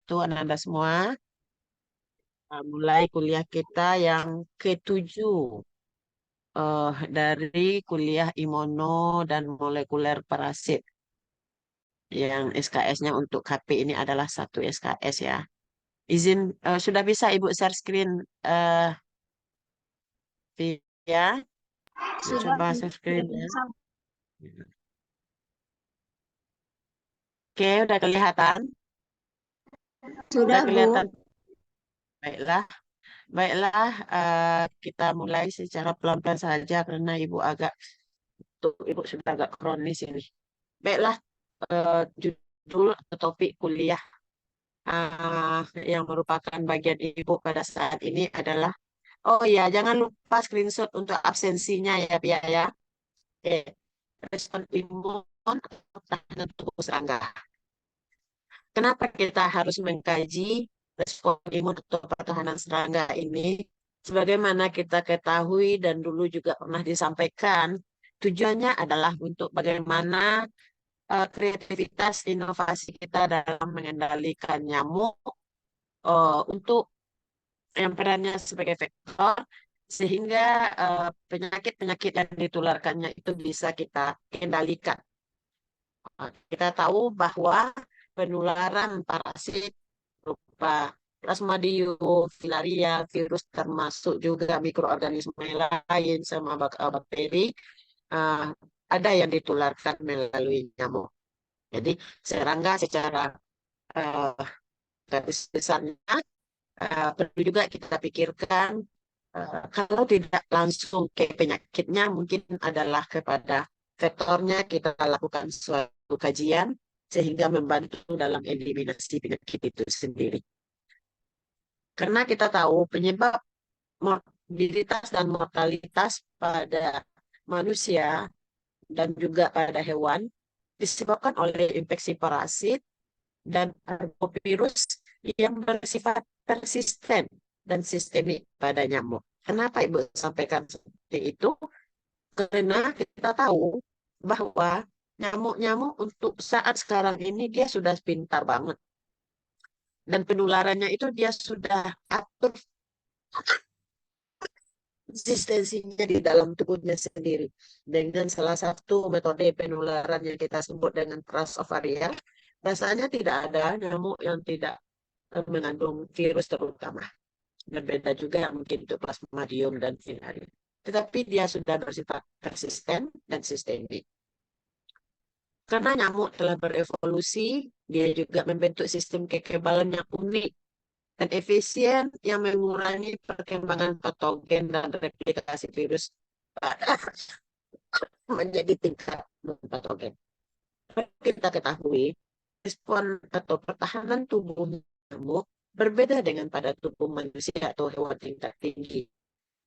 wabarakatuh, Anda semua. Mulai kuliah kita yang ketujuh dari kuliah imuno dan molekuler parasit. Yang SKS-nya untuk KP ini adalah satu SKS ya. Izin, sudah bisa Ibu share screen ya? Sudah, Coba share sudah screen ya. bisa. Oke, udah kelihatan? Udah Sudah, Bu. kelihatan? Baiklah. Baiklah, kita mulai secara pelan-pelan saja karena Ibu sudah agak kronis ini. Baiklah, judul atau topik kuliah uh, yang merupakan bagian Ibu pada saat ini adalah, oh ya, jangan lupa screenshot untuk absensinya ya, Pia ya. Oke, respon imun atau pertahanan tubuh serangga. Kenapa kita harus mengkaji respon imun atau pertahanan serangga ini? Sebagaimana kita ketahui dan dulu juga pernah disampaikan, tujuannya adalah untuk bagaimana kreativitas inovasi kita dalam mengendalikan nyamuk untuk yang perannya sebagai vektor sehingga penyakit-penyakit yang ditularkannya itu bisa kita kendalikan. Kita tahu bahwa penularan parasit berupa Plasmodium, filaria, virus termasuk juga mikroorganisme lain sama bakteri uh, ada yang ditularkan melalui nyamuk. Jadi serangga secara uh, garis besarnya perlu juga kita pikirkan kalau tidak langsung ke penyakitnya mungkin adalah kepada vektornya kita lakukan suatu kajian sehingga membantu dalam eliminasi penyakit itu sendiri. Karena kita tahu penyebab morbiditas dan mortalitas pada manusia dan juga pada hewan disebabkan oleh infeksi parasit dan arbovirus yang bersifat persisten dan sistemik pada nyamuk. Kenapa Ibu sampaikan seperti itu? Karena kita tahu bahwa nyamuk-nyamuk untuk saat sekarang ini dia sudah pintar banget. Dan penularannya itu dia sudah atur konsistensinya di dalam tubuhnya sendiri. Dengan salah satu metode penularan yang kita sebut dengan trust of area, rasanya tidak ada nyamuk yang tidak mengandung virus terutama. Berbeda juga mungkin untuk plasmodium dan filarium. Tetapi dia sudah bersifat persisten dan sistemik. Karena nyamuk telah berevolusi, dia juga membentuk sistem kekebalan yang unik dan efisien yang mengurangi perkembangan patogen dan replikasi virus pada menjadi tingkat patogen. Kita ketahui, respon atau pertahanan tubuh nyamuk berbeda dengan pada tubuh manusia atau hewan tingkat tinggi.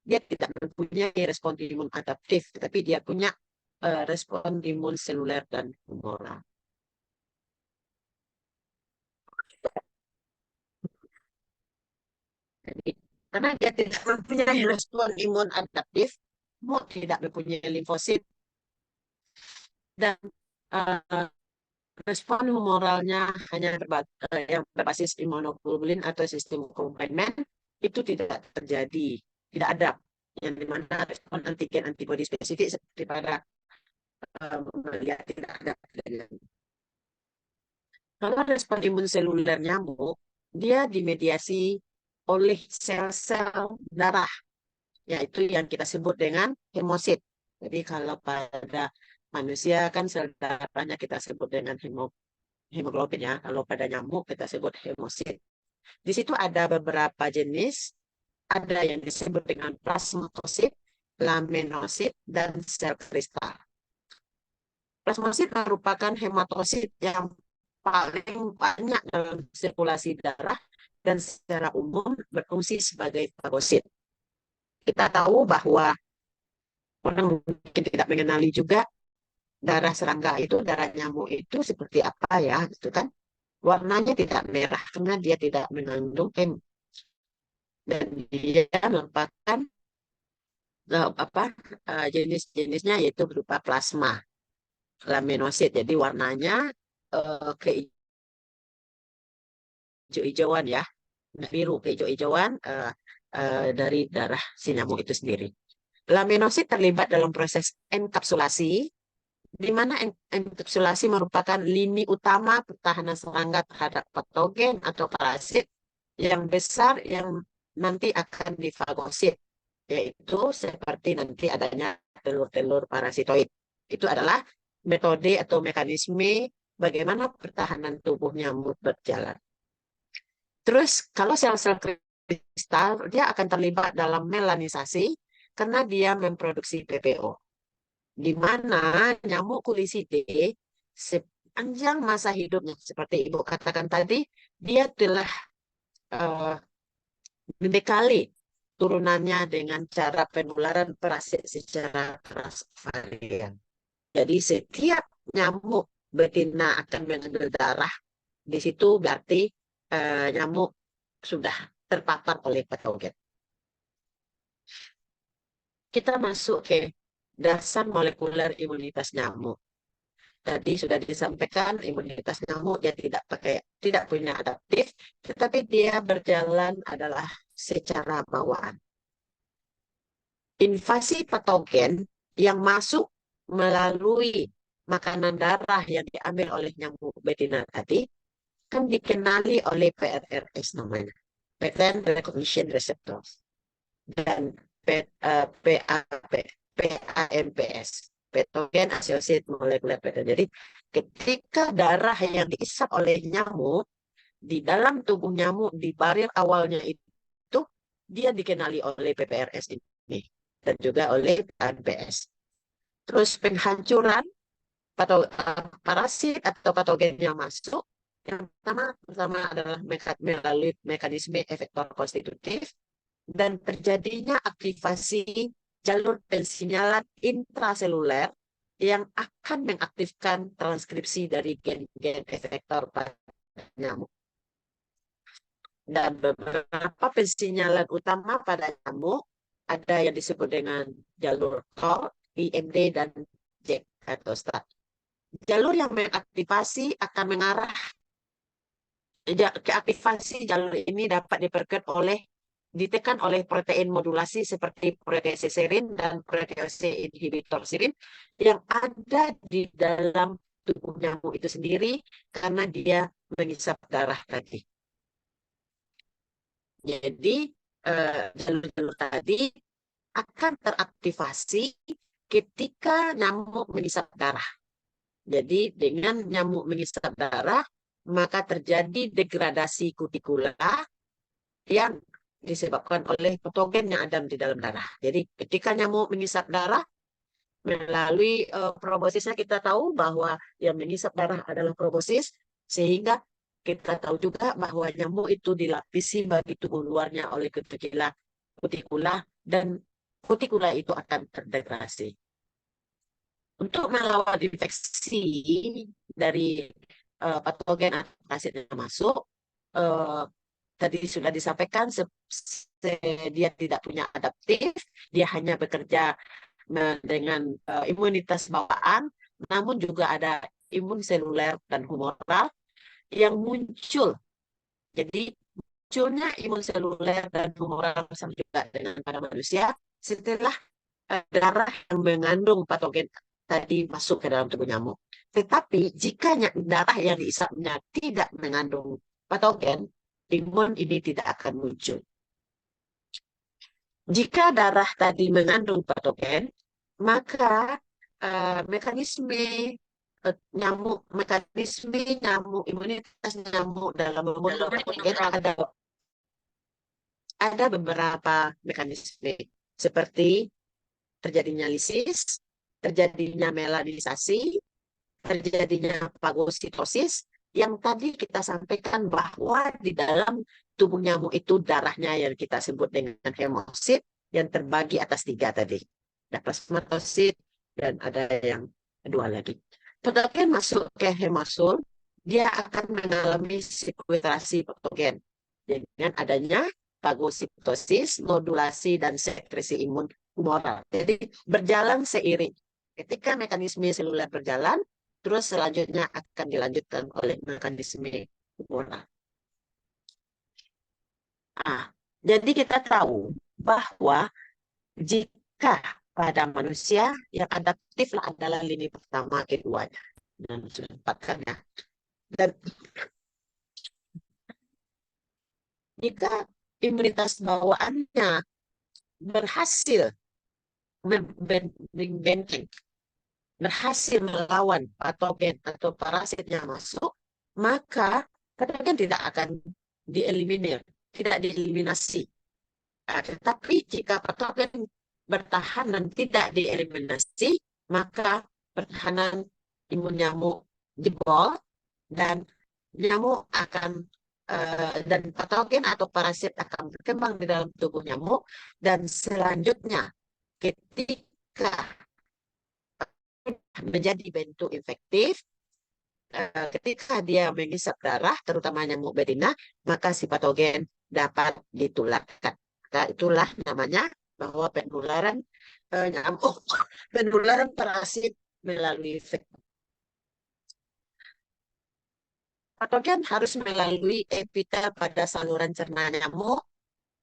Dia tidak mempunyai respon imun adaptif, tetapi dia punya respon imun seluler dan humoral. Jadi, karena dia tidak mempunyai respon imun adaptif, nyamuk tidak mempunyai limfosit dan uh, respon humoralnya hanya yang berbasis imunoglobulin atau sistem komplement itu tidak terjadi, tidak ada yang dimana respon antigen antibodi spesifik seperti pada melihat tidak ada. Kalau respon imun seluler nyamuk, dia dimediasi oleh sel-sel darah, yaitu yang kita sebut dengan hemosit. Jadi kalau pada manusia kan sel darahnya kita sebut dengan hemoglobin ya. Kalau pada nyamuk kita sebut hemosit. Di situ ada beberapa jenis, ada yang disebut dengan plasmatosit, laminosit, dan sel kristal. Plasmatosit merupakan hematosit yang paling banyak dalam sirkulasi darah dan secara umum berfungsi sebagai fagosit. Kita tahu bahwa orang mungkin tidak mengenali juga darah serangga itu, darah nyamuk itu seperti apa ya, itu kan warnanya tidak merah karena dia tidak mengandung dan dia merupakan jenis-jenisnya yaitu berupa plasma laminosit. Jadi warnanya hijau-hijauan ya, nggak biru, hijau-hijauan dari darah si nyamuk itu sendiri. Laminosit terlibat dalam proses enkapsulasi, di mana enkapsulasi merupakan lini utama pertahanan serangga terhadap patogen atau parasit yang besar yang nanti akan difagosit, yaitu seperti nanti adanya telur-telur parasitoid. Itu adalah metode atau mekanisme bagaimana pertahanan tubuh nyamuk berjalan. Terus kalau sel-sel kristal, dia akan terlibat dalam melanisasi karena dia memproduksi PPO. Di mana nyamuk kuliside sepanjang masa hidupnya, seperti Ibu katakan tadi, dia telah uh, mendekali turunannya dengan cara penularan parasit secara transvarian. Jadi setiap nyamuk betina akan mengambil darah, di situ berarti nyamuk sudah terpapar oleh patogen. Kita masuk ke dasar molekuler imunitas nyamuk. Tadi sudah disampaikan imunitas nyamuk dia tidak punya adaptif, tetapi dia berjalan adalah secara bawaan. Invasi patogen yang masuk melalui makanan darah yang diambil oleh nyamuk betina tadi kan dikenali oleh PRRS namanya, Pattern Recognition Receptors, dan PAMPS, Pathogen Associated Molecular Pattern. Jadi ketika darah yang diisap oleh nyamuk di dalam tubuh nyamuk di barir awalnya itu dia dikenali oleh PPRS ini dan juga oleh PAMPS. Terus penghancuran parasit atau patogen yang masuk, yang pertama adalah melalui mekanisme efektor konstitutif dan terjadinya aktivasi jalur pensinyalan intraseluler yang akan mengaktifkan transkripsi dari gen-gen efektor pada nyamuk. Dan beberapa pensinyalan utama pada nyamuk ada yang disebut dengan jalur TOR, IMD, dan JAK atau STAT. Jalur yang mengaktifasi akan mengarah ke aktivasi jalur ini dapat ditekan oleh protein modulasi seperti protease serin dan protease inhibitor serin yang ada di dalam tubuh nyamuk itu sendiri karena dia mengisap darah tadi. Jadi jalur-jalur tadi akan teraktivasi ketika nyamuk mengisap darah. Jadi dengan nyamuk mengisap darah, maka terjadi degradasi kutikula yang disebabkan oleh patogen yang ada di dalam darah. Jadi ketika nyamuk mengisap darah, melalui probosisnya kita tahu bahwa yang mengisap darah adalah probosis, sehingga kita tahu juga bahwa nyamuk itu dilapisi bagi tubuh luarnya oleh kutikula, dan kutikula itu akan terdegradasi. Untuk melawan infeksi dari patogen atau parasit yang masuk, tadi sudah disampaikan dia tidak punya adaptif, dia hanya bekerja dengan imunitas bawaan, namun juga ada imun seluler dan humoral yang muncul. Jadi munculnya imun seluler dan humoral sama juga dengan pada manusia setelah darah yang mengandung patogen tadi masuk ke dalam tubuh nyamuk. Tetapi jika darah yang diisapnya tidak mengandung patogen, imun ini tidak akan muncul. Jika darah tadi mengandung patogen, maka mekanisme imunitas nyamuk dalam membunuh patogen ada beberapa mekanisme seperti terjadinya lisis, terjadinya melanisasi, terjadinya fagositosis, yang tadi kita sampaikan bahwa di dalam tubuh nyamuk itu darahnya yang kita sebut dengan hemosit yang terbagi atas 3 tadi. Ada plasmatosit dan ada yang kedua lagi. Patogen masuk ke hemosul, dia akan mengalami sekuitrasi patogen dengan adanya fagositosis, modulasi, dan sekresi imun humoral. Jadi berjalan seiring. Ketika mekanisme seluler berjalan, terus selanjutnya akan dilanjutkan oleh mekanisme humoral. Ah, jadi kita tahu bahwa jika pada manusia yang adaptif adalah lini pertama, keduanya, dan sudah empat kan ya. Dan jika imunitas bawaannya berhasil membentengi, berhasil melawan patogen atau parasit yang masuk, maka patogen tidak akan dieliminir, tidak dieliminasi. Tetapi jika patogen bertahan dan tidak dieliminasi, maka pertahanan imun nyamuk jebol dan nyamuk akan dan patogen atau parasit akan berkembang di dalam tubuh nyamuk, dan selanjutnya ketika menjadi bentuk infektif, ketika dia mengisap darah, terutama nyamuk betina, maka si patogen dapat ditularkan. Nah, itulah namanya bahwa penularan nyamuk, penularan parasit melalui infeksi. Patogen harus melalui epitel pada saluran cerna nyamuk.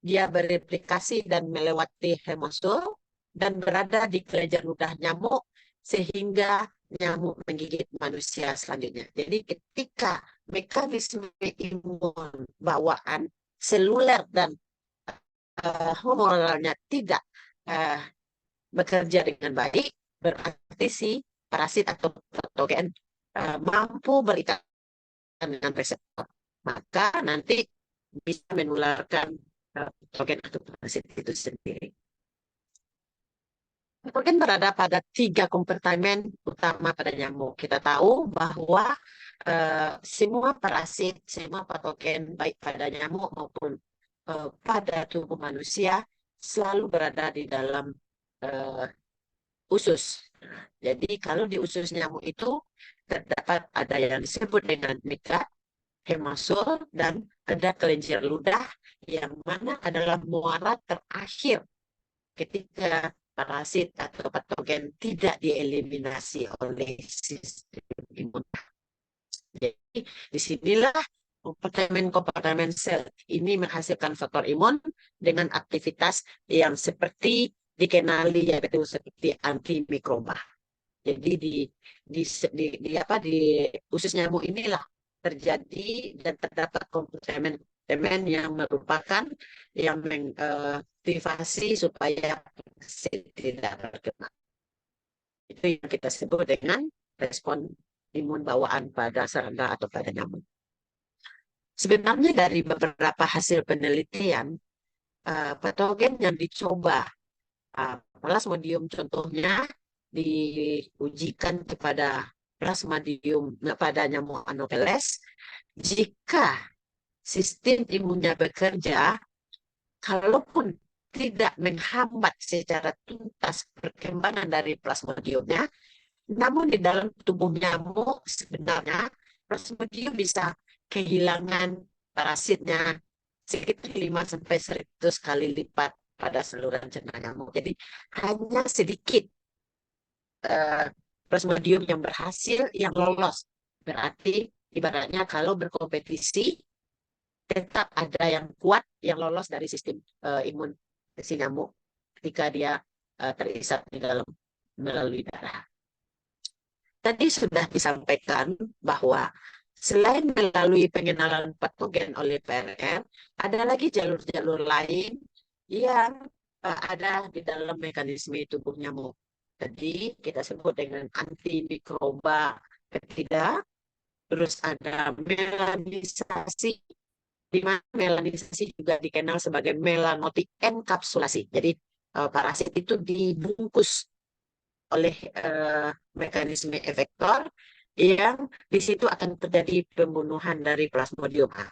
Dia bereplikasi dan melewati hemosul dan berada di kelenjar ludah nyamuk sehingga nyamuk menggigit manusia selanjutnya. Jadi ketika mekanisme imun bawaan seluler dan hormonalnya tidak uh, bekerja dengan baik, berarti si parasit atau patogen mampu berikat dengan reseptor. Maka nanti bisa menularkan patogen atau parasit itu sendiri. Patogen berada pada 3 kompartemen utama pada nyamuk. Kita tahu bahwa semua parasit, semua patogen baik pada nyamuk maupun pada tubuh manusia selalu berada di dalam usus. Jadi kalau di usus nyamuk itu terdapat ada yang disebut dengan mikrat, hemosul, dan ada kelenjar ludah yang mana adalah muara terakhir ketika parasit atau patogen tidak dieliminasi oleh sistem imun. Jadi disinilah kompartemen-kompartemen sel ini menghasilkan faktor imun dengan aktivitas yang seperti dikenali, yaitu seperti antimikroba. Jadi di apa di usus nyamuk inilah terjadi dan terdapat kompartemen yang merupakan yang mengaktifasi supaya tidak terkena. Itu yang kita sebut dengan respon imun bawaan pada serangga atau pada nyamuk. Sebenarnya dari beberapa hasil penelitian, patogen yang dicoba, plasmodium contohnya, diujikan kepada plasmodium pada nyamuk Anopheles. Jika sistem imunnya bekerja, kalaupun tidak menghambat secara tuntas perkembangan dari plasmodiumnya, namun di dalam tubuh nyamuk sebenarnya plasmodium bisa kehilangan parasitnya sekitar 5-100 kali lipat pada saluran cerna nyamuk. Jadi hanya sedikit plasmodium yang berhasil, yang lolos. Berarti ibaratnya kalau berkompetisi tetap ada yang kuat yang lolos dari sistem imun si nyamuk ketika dia terisap di dalam melalui darah. Tadi sudah disampaikan bahwa selain melalui pengenalan patogen oleh PRR, ada lagi jalur-jalur lain yang ada di dalam mekanisme tubuh nyamuk. Jadi kita sebut dengan antimikroba peptida, terus ada melanisasi, di mana melanisasi juga dikenal sebagai melanotik enkapsulasi. Jadi parasit itu dibungkus oleh mekanisme efektor yang di situ akan terjadi pembunuhan dari Plasmodium A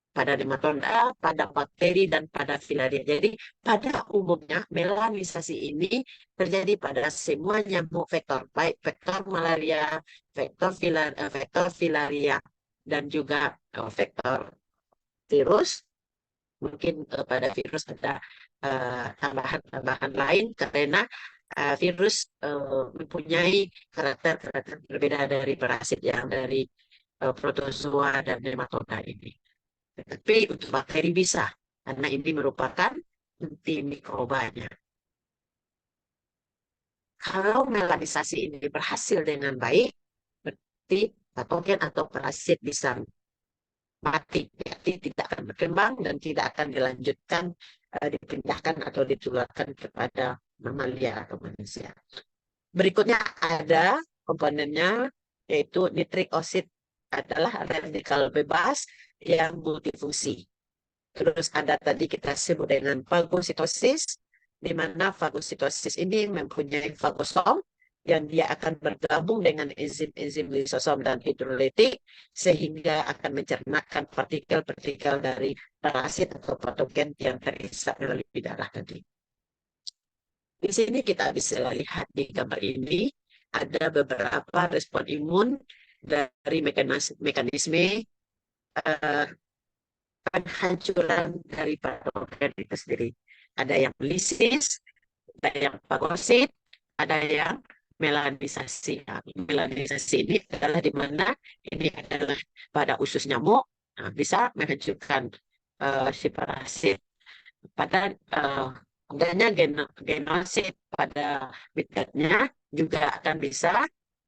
pada nematoda, pada bakteri, dan pada filaria. Jadi pada umumnya melanisasi ini terjadi pada semua nyamuk vektor, baik vektor malaria, vektor filaria, dan juga vektor virus. Mungkin pada virus ada tambahan-tambahan lain karena virus mempunyai karakter-karakter berbeda dari parasit yang dari protozoa dan nematoda ini. Tapi untuk bakteri bisa. karena ini merupakan antimikrobanya. Kalau melanisasi ini berhasil dengan baik, berarti patogen atau parasit bisa mati, berarti tidak akan berkembang dan tidak akan dilanjutkan, dipindahkan atau ditularkan kepada mamalia atau manusia. Berikutnya ada komponennya, yaitu nitrik osid adalah radikal bebas yang multifungsi. Terus ada tadi kita sebut dengan fagositosis, di mana fagositosis ini mempunyai fagosom yang dia akan bergabung dengan enzim-enzim lisosom dan hidrolitik sehingga akan mencernahkan partikel-partikel dari parasit atau patogen yang terhisap melalui darah tadi. Di sini kita bisa lihat di gambar ini ada beberapa respon imun dari mekanisme penghancuran dari patogen itu sendiri. Ada yang lisis, ada yang fagosit, ada yang melanisasi. Nah, melanisasi ini adalah di mana ini adalah pada usus nyamuk, nah, bisa menghancurkan si parasit. Pada adanya genosit pada mikatnya juga akan bisa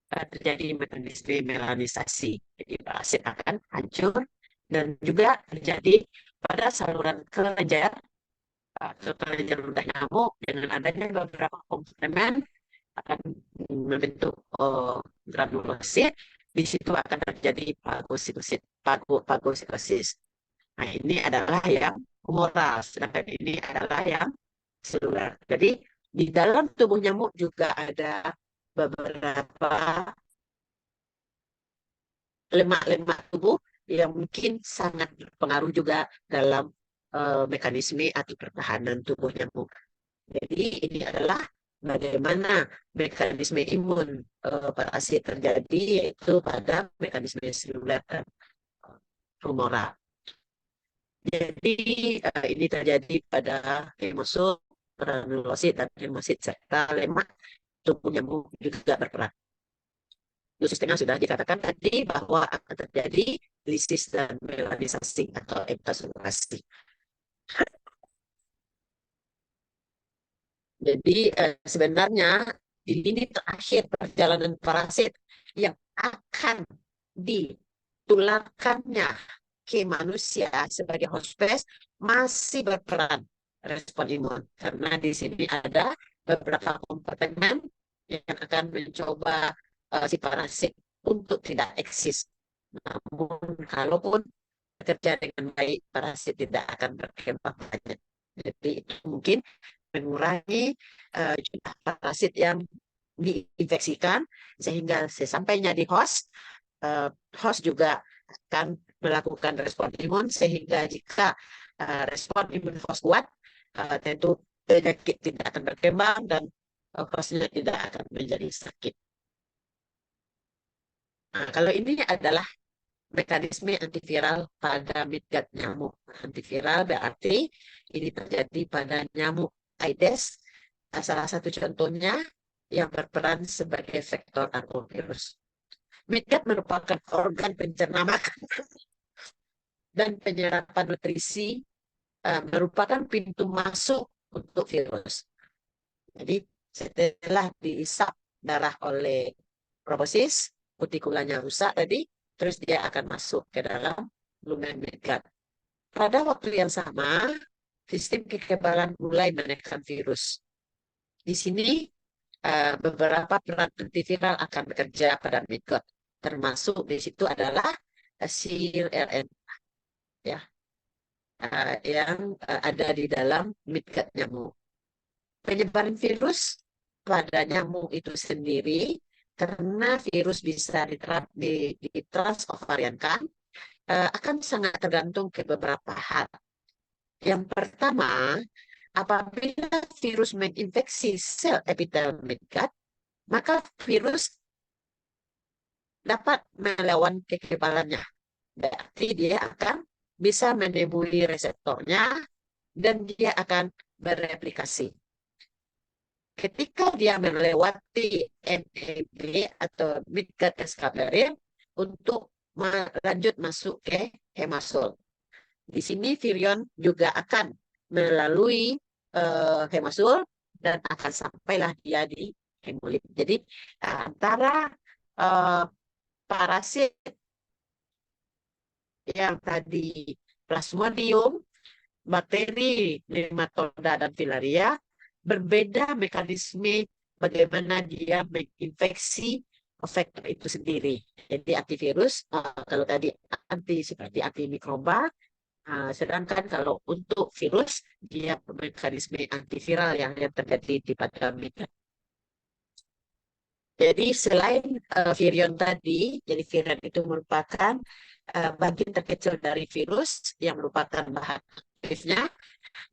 terjadi mekanisme melanisasi. Jadi parasit akan hancur dan juga terjadi pada saluran kelenjar atau kelenjar ludah nyamuk dengan adanya beberapa komplemen akan membentuk granulosit. Di situ akan terjadi fagositosis. Nah, ini adalah yang humoral, sedangkan ini adalah yang seluler. Jadi di dalam tubuh nyamuk juga ada beberapa lemak-lemak tubuh yang mungkin sangat berpengaruh juga dalam mekanisme atau pertahanan tubuh nyamuk. Jadi ini adalah bagaimana mekanisme imun parasit terjadi, yaitu pada mekanisme seluler dan humoral. Jadi ini terjadi pada hemosom, granulosit, dan hemosit serta lemak tubuh nyamuk juga berperan. Dosis setengah sudah dikatakan tadi bahwa akan terjadi lisis dan melanisasi atau ektosaturasi. Jadi sebenarnya di lini terakhir perjalanan parasit yang akan ditularkannya ke manusia sebagai host space masih berperan respon imun. Karena di sini ada beberapa kompartemen yang akan mencoba si parasit untuk tidak eksis. Namun kalaupun bekerja dengan baik, parasit tidak akan berkembang banyak. Jadi itu mungkin mengurangi jumlah parasit yang diinfeksikan sehingga sesampainya di host, host juga akan melakukan respon imun sehingga jika respon imun host kuat, tentu penyakit tidak akan berkembang dan hostnya tidak akan menjadi sakit. Nah, kalau ini adalah mekanisme antiviral pada midgut nyamuk. Antiviral berarti ini terjadi pada nyamuk Aedes. Salah satu contohnya yang berperan sebagai vektor arbovirus. Midgut merupakan organ pencerna makanan dan penyerapan nutrisi, merupakan pintu masuk untuk virus. Jadi setelah diisap darah oleh proboscis, kutikulanya rusak tadi, terus dia akan masuk ke dalam lumen midgut. Pada waktu yang sama, sistem kekebalan mulai menekan virus. Di sini beberapa peran antiviral akan bekerja pada midgut. Termasuk di situ adalah siRNA ya, yang ada di dalam midgut nyamuk. Penyebaran virus pada nyamuk itu sendiri karena virus bisa ditransovariankan akan sangat tergantung ke beberapa hal. Yang pertama, apabila virus menginfeksi sel epitel midgut, maka virus dapat melawan kekebalannya. Berarti dia akan bisa menembui reseptornya dan dia akan bereplikasi. Ketika dia melewati MAB atau midgut escape barrier untuk lanjut masuk ke hemasol. Di sini virion juga akan melalui hemosul dan akan sampailah dia di hemolit. Jadi antara parasit yang tadi Plasmodium, bakteri, nematoda, dan filaria berbeda mekanisme bagaimana dia menginfeksi faktor itu sendiri. Jadi antivirus, kalau tadi seperti antimikroba, sedangkan kalau untuk virus, dia mekanisme antiviral yang terjadi di pada mereka. Jadi selain virion tadi, jadi virion itu merupakan bagian terkecil dari virus yang merupakan bahan aktifnya,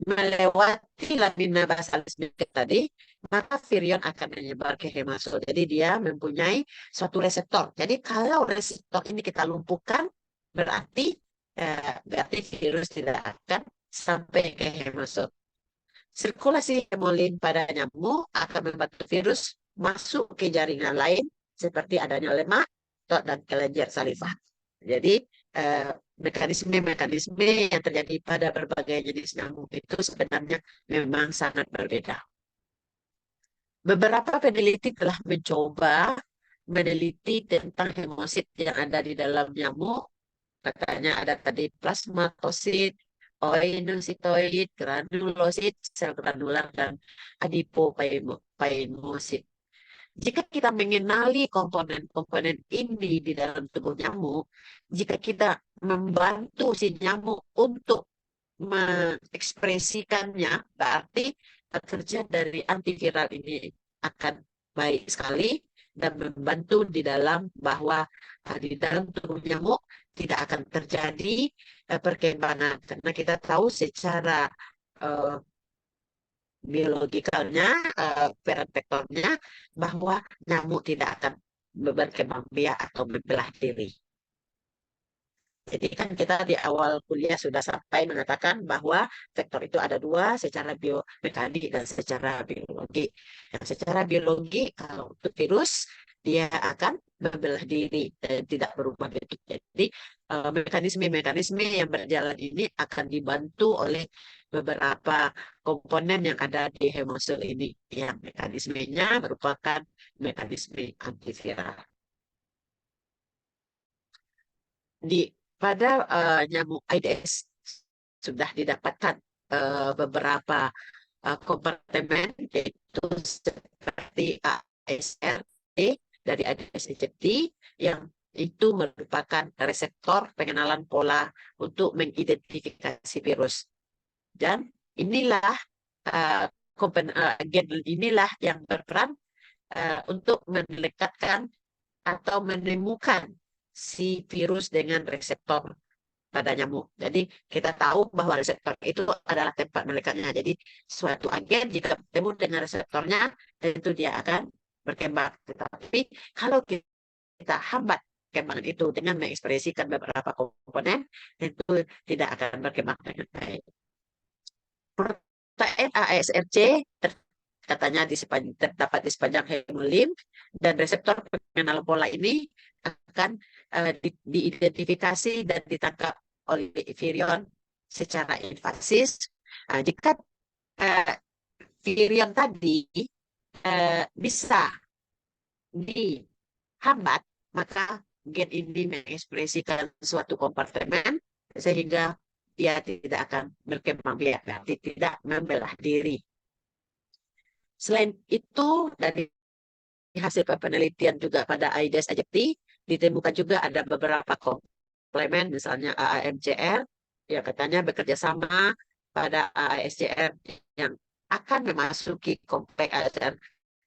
melewati lamina basalis membrane tadi, maka virion akan menyebar ke hemosul. Jadi dia mempunyai suatu reseptor. Jadi kalau reseptor ini kita lumpuhkan, berarti virus tidak akan sampai ke hemosul. Sirkulasi hemolin pada nyamuk akan membantu virus masuk ke jaringan lain seperti adanya lemak dan kelenjar salivah. Jadi mekanisme-mekanisme yang terjadi pada berbagai jenis nyamuk itu sebenarnya memang sangat berbeda. Beberapa peneliti telah mencoba meneliti tentang hemosit yang ada di dalam nyamuk. Katanya ada tadi plasmatosit, oinositoid, granulosit, sel granular, dan adipopaimosit. Jika kita mengenali komponen-komponen ini di dalam tubuh nyamuk, jika kita membantu si nyamuk untuk mengekspresikannya, berarti kerja dari antiviral ini akan baik sekali dan membantu di dalam bahwa di dalam tubuh nyamuk tidak akan terjadi perkembangan. Karena kita tahu secara biologikalnya, peran vektornya, bahwa nyamuk tidak akan berkembang biak atau membelah diri. Jadi kan kita di awal kuliah sudah sampai mengatakan bahwa vektor itu ada dua, secara biomekanik dan secara biologi. Yang secara biologi, kalau untuk virus, dia akan membelah diri dan tidak berubah bentuk. Jadi mekanisme-mekanisme yang berjalan ini akan dibantu oleh beberapa komponen yang ada di hemosul ini. Yang mekanismenya merupakan mekanisme antiviral. Pada nyamuk Aedes sudah didapatkan beberapa kompartemen, yaitu seperti ASRT dari Aedes aegypti, yang itu merupakan reseptor pengenalan pola untuk mengidentifikasi virus. Dan inilah gen inilah yang berperan untuk mendekatkan atau menemukan si virus dengan reseptor pada nyamuk. Jadi kita tahu bahwa reseptor itu adalah tempat melekatnya. Jadi suatu agen jika bertemu dengan reseptornya, tentu dia akan berkembang. Tetapi kalau kita hambat perkembangan itu dengan mengekspresikan beberapa komponen, tentu tidak akan berkembang dengan baik. Protein ASRC katanya terdapat di sepanjang hemolim, dan reseptor pengenal pola ini akan diidentifikasi dan ditangkap oleh virion secara invasif. Jika virion tadi bisa dihambat, maka gen ini mengekspresikan suatu kompartemen sehingga dia tidak akan berkembang biak, berarti tidak membelah diri. Selain itu, dari hasil penelitian juga pada Aedes aegypti, ditemukan juga ada beberapa komplemen, misalnya AAMCR, yang katanya bekerja sama pada AASCR yang akan memasuki kompleks ASCR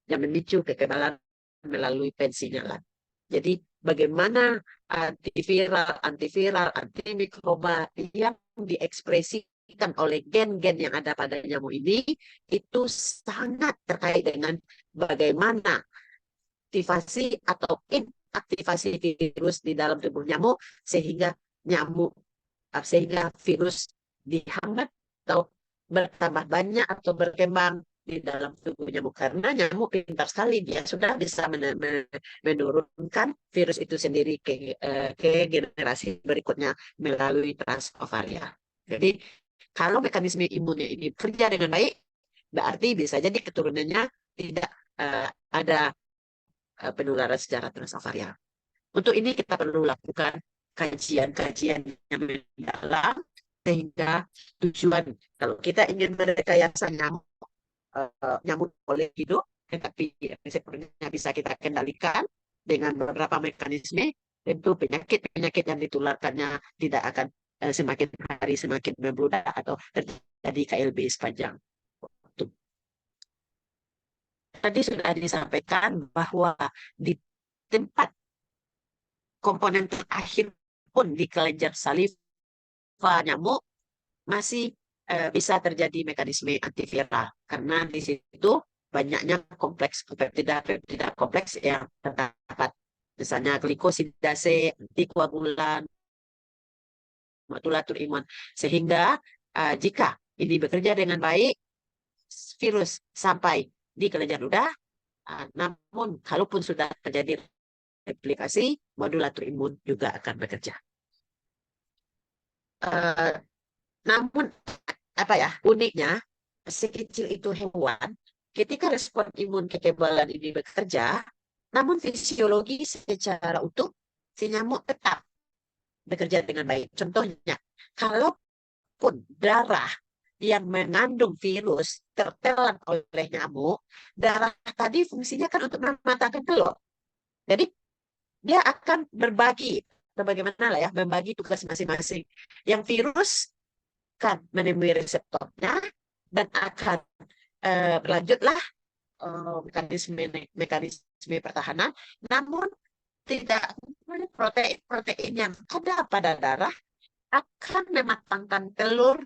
yang memicu kekebalan melalui pensinyalan. Jadi bagaimana antiviral, antimikroba yang diekspresikan oleh gen-gen yang ada pada nyamuk ini, itu sangat terkait dengan bagaimana aktivasi atau inaktivasi virus di dalam tubuh nyamuk sehingga virus dihambat atau bertambah banyak atau berkembang di dalam tubuh nyamuk. Karena nyamuk pintar sekali, dia sudah bisa menurunkan virus itu sendiri ke generasi berikutnya melalui transovaria. Jadi kalau mekanisme imunnya ini bekerja dengan baik, berarti bisa jadi keturunannya tidak ada penularan secara transavarian. Untuk ini kita perlu lakukan kajian-kajian yang mendalam sehingga tujuan kalau kita ingin merekayasa nyamuk boleh hidup, tetapi reseptornya bisa kita kendalikan dengan beberapa mekanisme. Tentu penyakit-penyakit yang ditularkannya tidak akan semakin hari semakin membludak atau terjadi KLB sepanjang waktu. Tadi sudah disampaikan bahwa di tempat komponen terakhir pun di kelenjar saliva nyamuk masih bisa terjadi mekanisme antiviral karena di situ banyaknya kompleks peptida kompleks yang terdapat, misalnya glikosidase, antikoagulan, modulator imun, sehingga jika ini bekerja dengan baik, virus sampai di kelenjar ludah, namun kalaupun sudah terjadi replikasi, modulator imun juga akan bekerja. Namun apa ya uniknya, sekecil itu hewan, ketika respon imun kekebalan ini bekerja, namun fisiologi secara utuh si nyamuk tetap bekerja dengan baik. Contohnya, kalaupun darah yang mengandung virus tertelan oleh nyamuk, darah tadi fungsinya kan untuk mematahkan telur. Jadi dia akan berbagi, atau bagaimana lah ya, membagi tugas masing-masing. Yang virus kan menemui reseptornya dan akan berlanjutlah mekanisme pertahanan, namun tidak protein yang ada pada darah akan mematangkan telur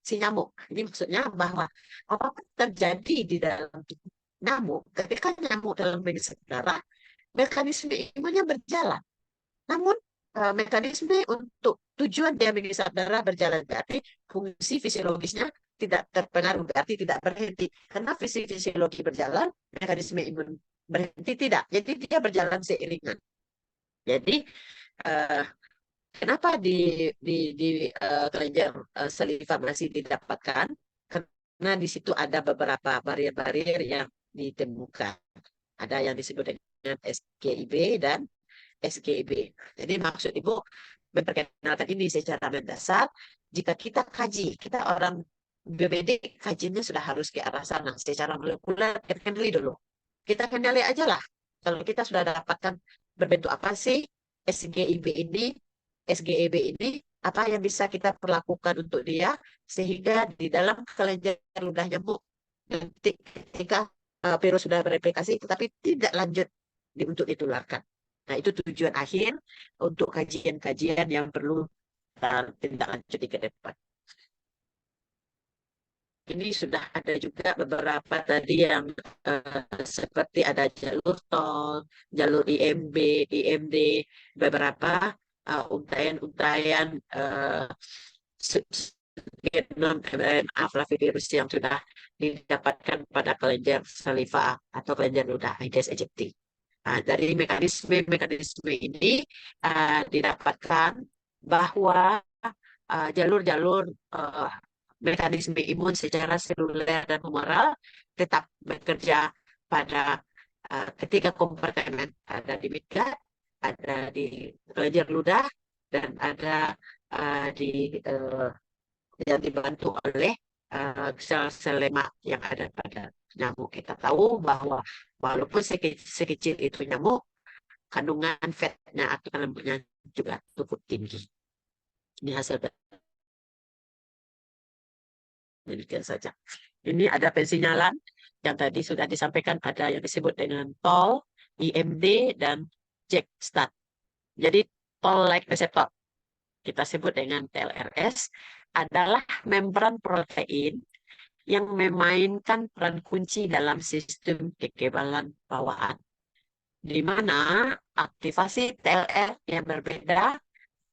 si nyamuk. Ini maksudnya bahwa apapun terjadi di dalam tubuh nyamuk, ketika nyamuk dalam menghisap darah, mekanisme imunnya berjalan. Namun mekanisme untuk tujuan dia menghisap darah berjalan, berarti fungsi fisiologisnya tidak terpengaruh, berarti tidak berhenti. Karena fisiologi berjalan, mekanisme imun berhenti tidak. Jadi dia berjalan seiringan. Jadi kenapa di kelenjar saliva masih didapatkan? Karena di situ ada beberapa barier-barier yang ditemukan. Ada yang disebut dengan SGIB dan SGB. Jadi maksud Ibu memperkenalkan ini secara mendasar. Jika kita kaji, kita orang BPD kajiannya sudah harus ke arah sana. Secara molekuler kita kenali dulu. Kita kenali aja lah. Kalau kita sudah dapatkan berbentuk apa sih SGIB ini, SGEB ini, apa yang bisa kita perlakukan untuk dia sehingga di dalam kelenjar ludah nyamuk nanti ketika virus sudah bereplikasi tetapi tidak lanjut untuk ditularkan. Nah, itu tujuan akhir untuk kajian-kajian yang perlu tindak lanjuti ke depan. Ini sudah ada juga beberapa tadi yang seperti ada jalur tol, jalur IMB, IMD, beberapa untayan-untayan genom mRNA flavivirus yang sudah didapatkan pada kelenjar saliva atau kelenjar ludah Aedes aegypti. Dari mekanisme ini didapatkan bahwa jalur-jalur mekanisme imun secara seluler dan humoral tetap bekerja pada ketiga kompartemen, ada di midgut, ada di kelenjar ludah, dan ada di yang dibantu oleh sel-sel lemak yang ada pada nyamuk. Kita tahu bahwa walaupun sekecil itu nyamuk, kandungan fatnya atau lemaknya juga cukup tinggi. Ini hasil demikian saja. Ini ada pensinyalan yang tadi sudah disampaikan, ada yang disebut dengan TOL, IMD, dan JAK-STAT. Jadi toll-like receptor, kita sebut dengan TLRS, adalah membran protein yang memainkan peran kunci dalam sistem kekebalan bawaan. Di mana aktivasi TLR yang berbeda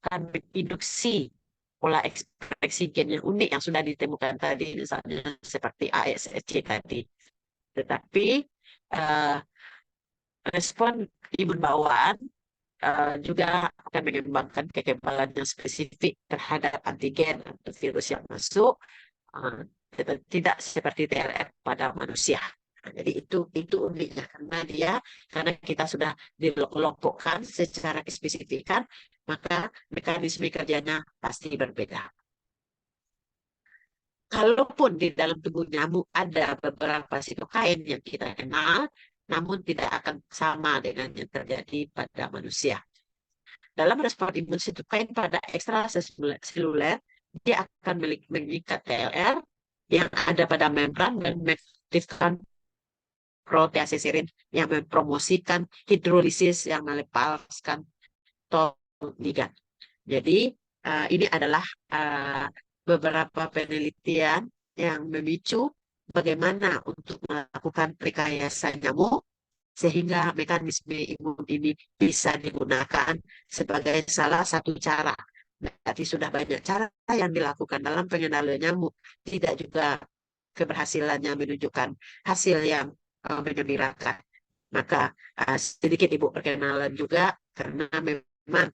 akan menginduksi pola ekspresi gen yang unik yang sudah ditemukan tadi, misalnya seperti ASC tadi. Tetapi respon imun bawaan juga akan mengembangkan kekebalan yang spesifik terhadap antigen atau virus yang masuk, uh, tidak seperti TLR pada manusia. Nah, jadi itu uniknya karena kita sudah dikelompokkan secara spesifikan, maka mekanisme kerjanya pasti berbeda. Kalaupun di dalam tubuh nyamuk ada beberapa sitokain yang kita kenal, namun tidak akan sama dengan yang terjadi pada manusia. Dalam respon imun sitokain pada ekstraseluler, dia akan mengikat TLR yang ada pada membran dan mengaktifkan proteasisirin yang mempromosikan hidrolisis yang melepaskan tol-ligan. Jadi ini adalah uh, beberapa penelitian yang memicu bagaimana untuk melakukan rekayasa nyamuk sehingga mekanisme imun ini bisa digunakan sebagai salah satu cara. Berarti sudah banyak cara yang dilakukan dalam pengendalian nyamuk, tidak juga keberhasilannya menunjukkan hasil yang menggembirakan. Maka sedikit Ibu perkenalan juga karena memang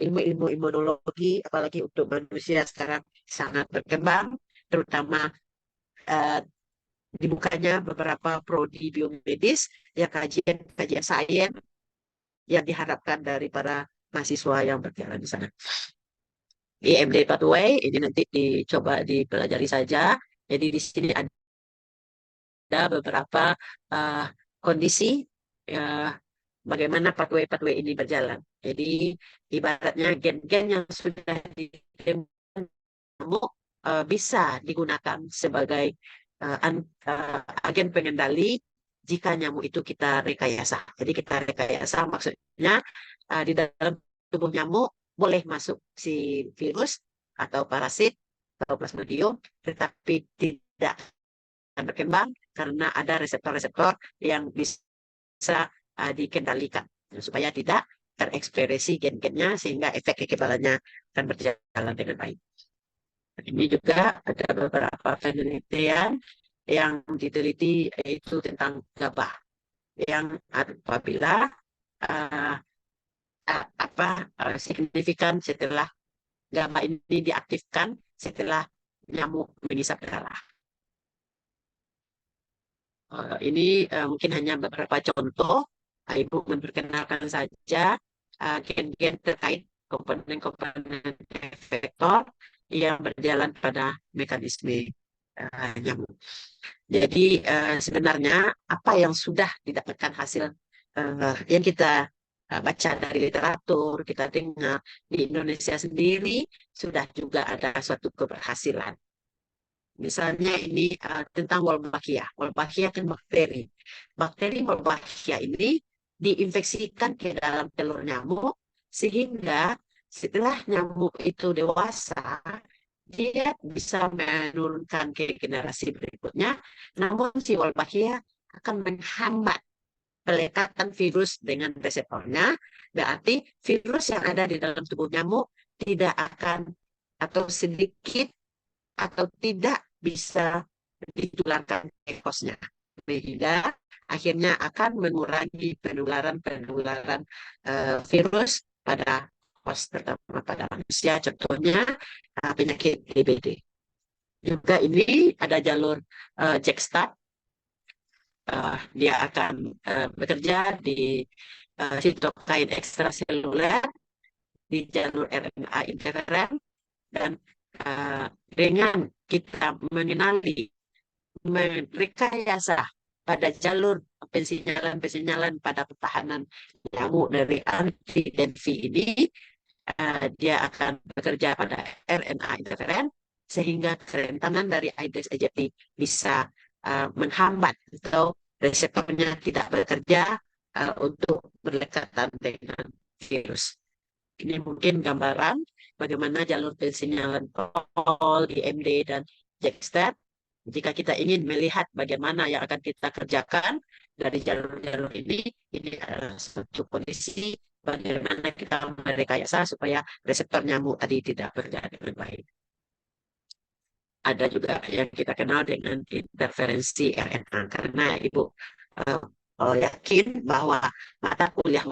ilmu-ilmu imunologi apalagi untuk manusia sekarang sangat berkembang, terutama uh, dibukanya beberapa prodi biomedis yang kajian sains yang diharapkan dari para mahasiswa yang berjalan di sana. IMD Pathway ini nanti dicoba dipelajari saja. Jadi di sini ada beberapa uh, kondisi uh, bagaimana pathway-pathway ini berjalan. Jadi ibaratnya gen-gen yang sudah ditemukan bisa digunakan sebagai agen pengendali jika nyamuk itu kita rekayasa. Jadi kita rekayasa maksudnya di dalam tubuh nyamuk boleh masuk si virus atau parasit atau plasmodium, tetapi tidak akan berkembang karena ada reseptor-reseptor yang bisa dikendalikan supaya tidak terekspresi gen-gennya sehingga efek kekebalannya akan berjalan dengan baik. Ini juga ada beberapa penelitian yang diteliti yaitu tentang gabah yang apabila uh, signifikan setelah gabah ini diaktifkan setelah nyamuk mengisap darah. Ini mungkin hanya beberapa contoh. Ibu memperkenalkan saja gen-gen terkait komponen-komponen efektor yang berjalan pada mekanisme nyamuk. Jadi sebenarnya apa yang sudah didapatkan hasil yang kita baca dari literatur, kita dengar di Indonesia sendiri sudah juga ada suatu keberhasilan. Misalnya ini tentang Wolbachia. Wolbachia kan bakteri. Bakteri Wolbachia ini diinfeksikan ke dalam telur nyamuk sehingga setelah nyamuk itu dewasa, dia bisa menurunkan ke generasi berikutnya. Namun si Wolbachia akan menghambat pelekatan virus dengan reseptornya. Berarti virus yang ada di dalam tubuh nyamuk tidak akan atau sedikit atau tidak bisa ditularkan ke hostnya. Sehingga akhirnya akan mengurangi penularan virus pada host, terutama pada manusia. Contohnya penyakit DBD. Juga ini ada jalur JAK-STAT. Dia akan bekerja di sitokain ekstraseluler di jalur RNA interferen dan dengan kita mengenali merekayasa pada jalur pensinyalan pada pertahanan nyamuk dari anti dan V ini, dia akan bekerja pada RNA interferen sehingga kerentanan dari Aedes aegypti bisa menghambat atau reseptornya tidak bekerja untuk berdekatan dengan virus. Ini mungkin gambaran bagaimana jalur pensinyalan POL, IMD, dan JAK-STAT. Jika kita ingin melihat bagaimana yang akan kita kerjakan dari jalur-jalur ini adalah suatu kondisi bagaimana kita merekayasa supaya reseptor nyamuk tadi tidak berjalan dengan baik. Ada juga yang kita kenal dengan interferensi RNA, karena Ibu yakin bahwa mata kuliah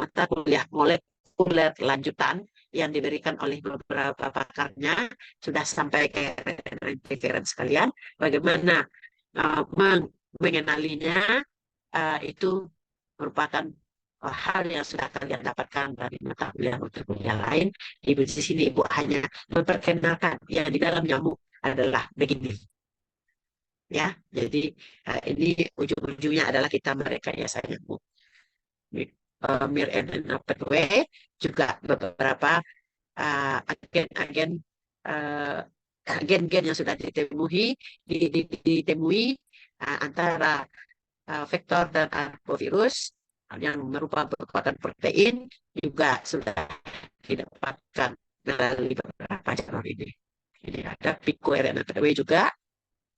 molekul populer lanjutan yang diberikan oleh beberapa pakarnya sudah sampai ke referensi sekalian. Bagaimana mengenalinya itu merupakan hal yang sudah kalian dapatkan dari mata kuliah kuliah lain. Di sini Ibu hanya memperkenalkan yang di dalam nyamuk adalah begini. Ya, jadi ini ujung-ujungnya adalah kita merekayasa nyamuk. Mir and Pathway juga beberapa agen-agen gen-gen yang sudah ditemui antara vektor dan arbovirus yang merupakan kekuatan protein juga sudah didapatkan melalui beberapa jalur ini. Ini ada Pico RNA juga.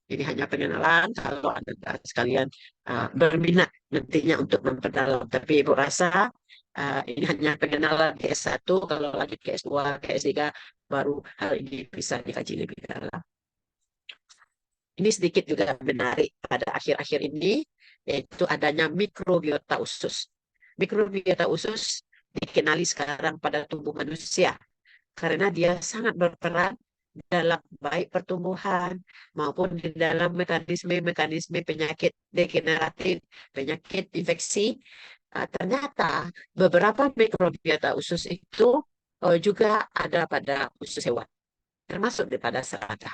Ini hanya pengenalan kalau Anda sekalian berminat nantinya untuk memperdalam. Tapi Ibu rasa ini hanya pengenalan ke S1, kalau lanjut ke S2, ke S3, baru hal ini bisa dikaji lebih dalam. Ini sedikit juga menarik pada akhir-akhir ini, yaitu adanya mikrobiota usus. Mikrobiota usus dikenali sekarang pada tubuh manusia, karena dia sangat berperan dalam baik pertumbuhan maupun di dalam mekanisme-mekanisme penyakit degeneratif, penyakit infeksi. Ternyata beberapa mikrobiota usus itu juga ada pada usus hewan, termasuk pada serangga.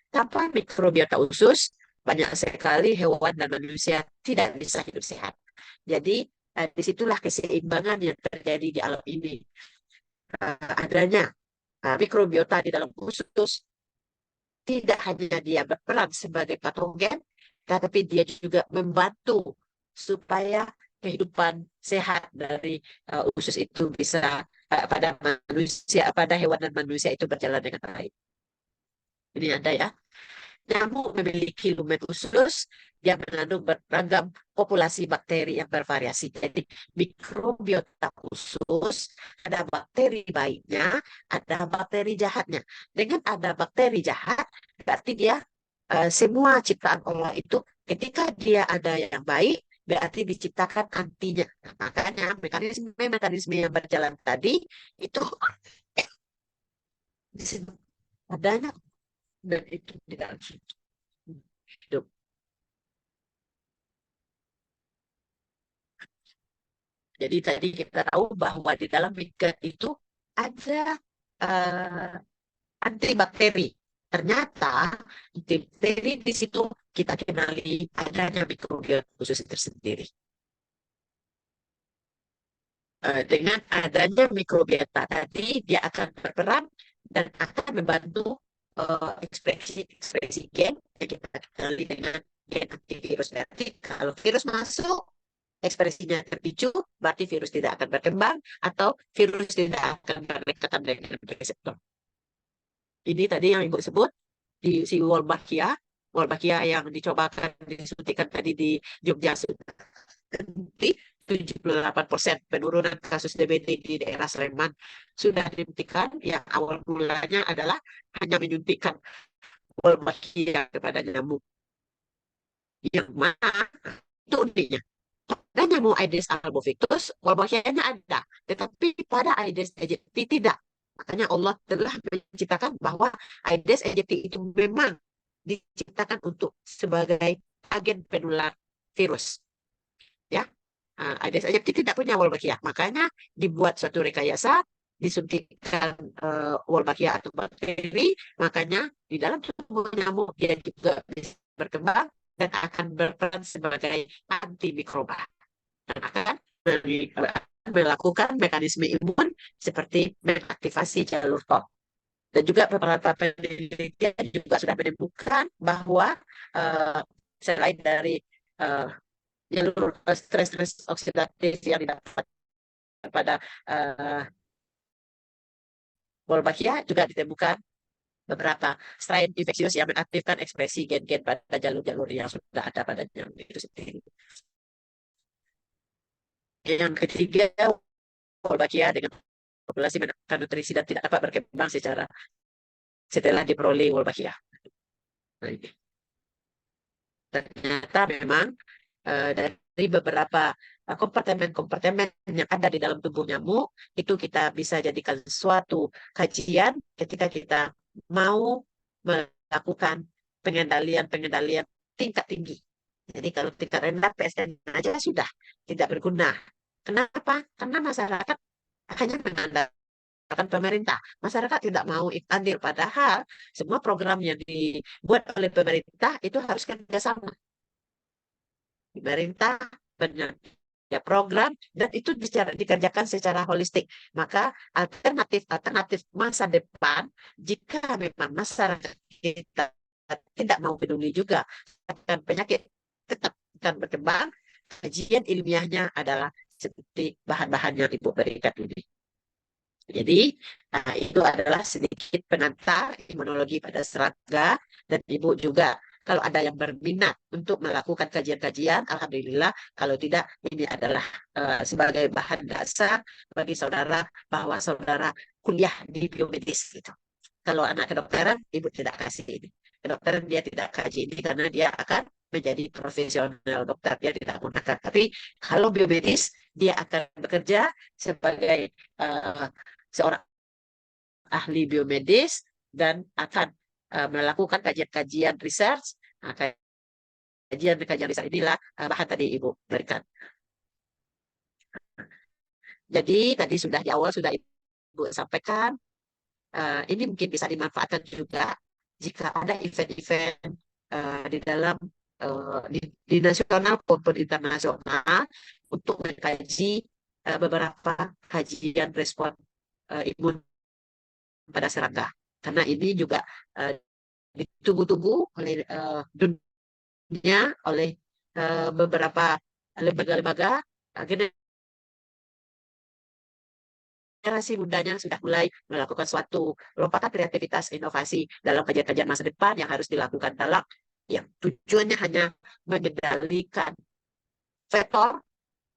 Tanpa mikrobiota usus, banyak sekali hewan dan manusia tidak bisa hidup sehat. Jadi, disitulah keseimbangan yang terjadi di alam ini. Adanya mikrobiota di dalam usus tidak hanya dia berperan sebagai patogen, tetapi dia juga membantu supaya kehidupan sehat dari usus itu bisa pada manusia, pada hewan dan manusia itu berjalan dengan baik. Ini ada ya. Nyamuk memiliki lumen usus, dia mengandung beragam populasi bakteri yang bervariasi. Jadi mikrobiota usus, ada bakteri baiknya, ada bakteri jahatnya. Dengan ada bakteri jahat, berarti dia semua ciptaan Allah itu ketika dia ada yang baik, berarti diciptakan antinya. Nah, makanya mekanisme yang berjalan tadi itu disebut adanya dan itu tidak hidup. Jadi tadi kita tahu bahwa di dalam migran itu ada uh, antibakteri. Ternyata antibakteri di situ kita kenali adanya mikrobiota khusus tersendiri. Dengan adanya mikrobiota tadi, dia akan berperan dan akan membantu ekspresi gen yang kita kenali dengan gen antivirus. Berarti kalau virus masuk, ekspresinya terpicu, berarti virus tidak akan berkembang atau virus tidak akan berdekatan dengan reseptor. Ini tadi yang Ibu sebut di si Wolbachia. Wolbachia yang dicobakan disuntikan tadi di Jogja sudah 78% penurunan kasus DBD di daerah Sleman sudah dibuktikan. Yang awal mulanya adalah hanya menyuntikkan Wolbachia kepada nyamuk. Yang mana itu uniknya. Pada nyamuk Aedes albopictus, Wolbachia-nya ada, tetapi pada Aedes aegypti tidak. Makanya Allah telah menciptakan bahwa Aedes aegypti itu memang diciptakan untuk sebagai agen penular virus. Ya, Aedes aegypti tidak punya Wolbachia, makanya dibuat suatu rekayasa, disuntikkan Wolbachia atau bakteri, makanya di dalam tubuh nyamuk dia juga bisa berkembang dan akan berperan sebagai antimikroba dan akan melakukan mekanisme imun seperti mengaktifasi jalur TOP. Dan juga beberapa penelitian juga sudah menemukan bahwa selain dari jalur stres oksidatif yang didapat pada Wolbachia, juga ditemukan beberapa strain infeksius yang mengaktifkan ekspresi gen-gen pada jalur-jalur yang sudah ada pada nyamuk itu sendiri. Yang ketiga, Wolbachia dengan populasi menekan nutrisi dan tidak dapat berkembang setelah diperoleh Wolbachia. Nah, ini. Ternyata memang dari beberapa kompartemen-kompartemen yang ada di dalam tubuh nyamuk, itu kita bisa jadikan suatu kajian ketika kita mau melakukan pengendalian-pengendalian tingkat tinggi. Jadi kalau tingkat rendah PSN aja sudah tidak berguna. Kenapa? Karena masyarakat hanya mengandalkan pemerintah. Masyarakat tidak mau ikut andil, padahal semua program yang dibuat oleh pemerintah itu harus kerjasama. Pemerintah ya program dan itu dikerjakan secara holistik. Maka alternatif masa depan, jika memang masyarakat kita tidak mau peduli juga akan penyakit tetap akan berkembang, kajian ilmiahnya adalah seperti bahan-bahan yang Ibu berikan ini. Jadi, itu adalah sedikit pengantar imunologi pada serangga, dan Ibu juga kalau ada yang berminat untuk melakukan kajian-kajian, alhamdulillah. Kalau tidak, ini adalah sebagai bahan dasar bagi saudara bahwa saudara kuliah di biomedis gitu. Kalau anak kedokteran, Ibu tidak kasih ini. Kedokteran dia tidak kaji ini karena dia akan menjadi profesional dokter, dia tidak menggunakan. Tapi kalau biomedis, dia akan bekerja sebagai seorang ahli biomedis dan akan melakukan kajian-kajian research. Nah, kajian-kajian research inilah bahan tadi Ibu berikan. Jadi tadi sudah di awal sudah Ibu sampaikan, ini mungkin bisa dimanfaatkan juga jika ada event-event di dalam di nasional maupun internasional untuk mengkaji beberapa kajian respon imun pada serangga. Karena ini juga ditunggu-tunggu oleh dunia, oleh beberapa lembaga-lembaga. Generasi mudanya sudah mulai melakukan suatu lompatan kreativitas inovasi dalam kajian-kajian masa depan yang harus dilakukan dalam yang tujuannya hanya mengendalikan vektor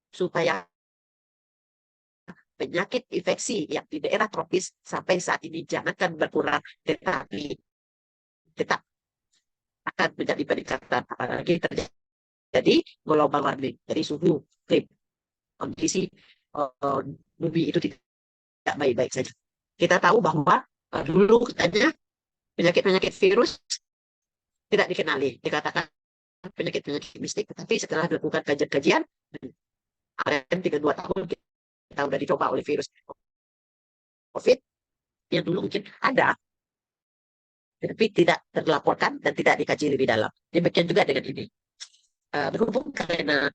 supaya penyakit infeksi yang di daerah tropis sampai saat ini jangankan berkurang, tetapi tetap akan menjadi peningkatan, apalagi terjadi global warming, jadi suhu iklim, kondisi bumi itu tidak baik-baik saja. Kita tahu bahwa dulu katanya penyakit-penyakit virus tidak dikenali, dikatakan penyakit-penyakit mistik, tetapi setelah dilakukan kajian-kajian, kemarin 3-2 tahun kita sudah dicoba oleh virus COVID yang dulu mungkin ada, tapi tidak terlaporkan dan tidak dikaji lebih dalam. Demikian juga dengan ini. Berhubung karena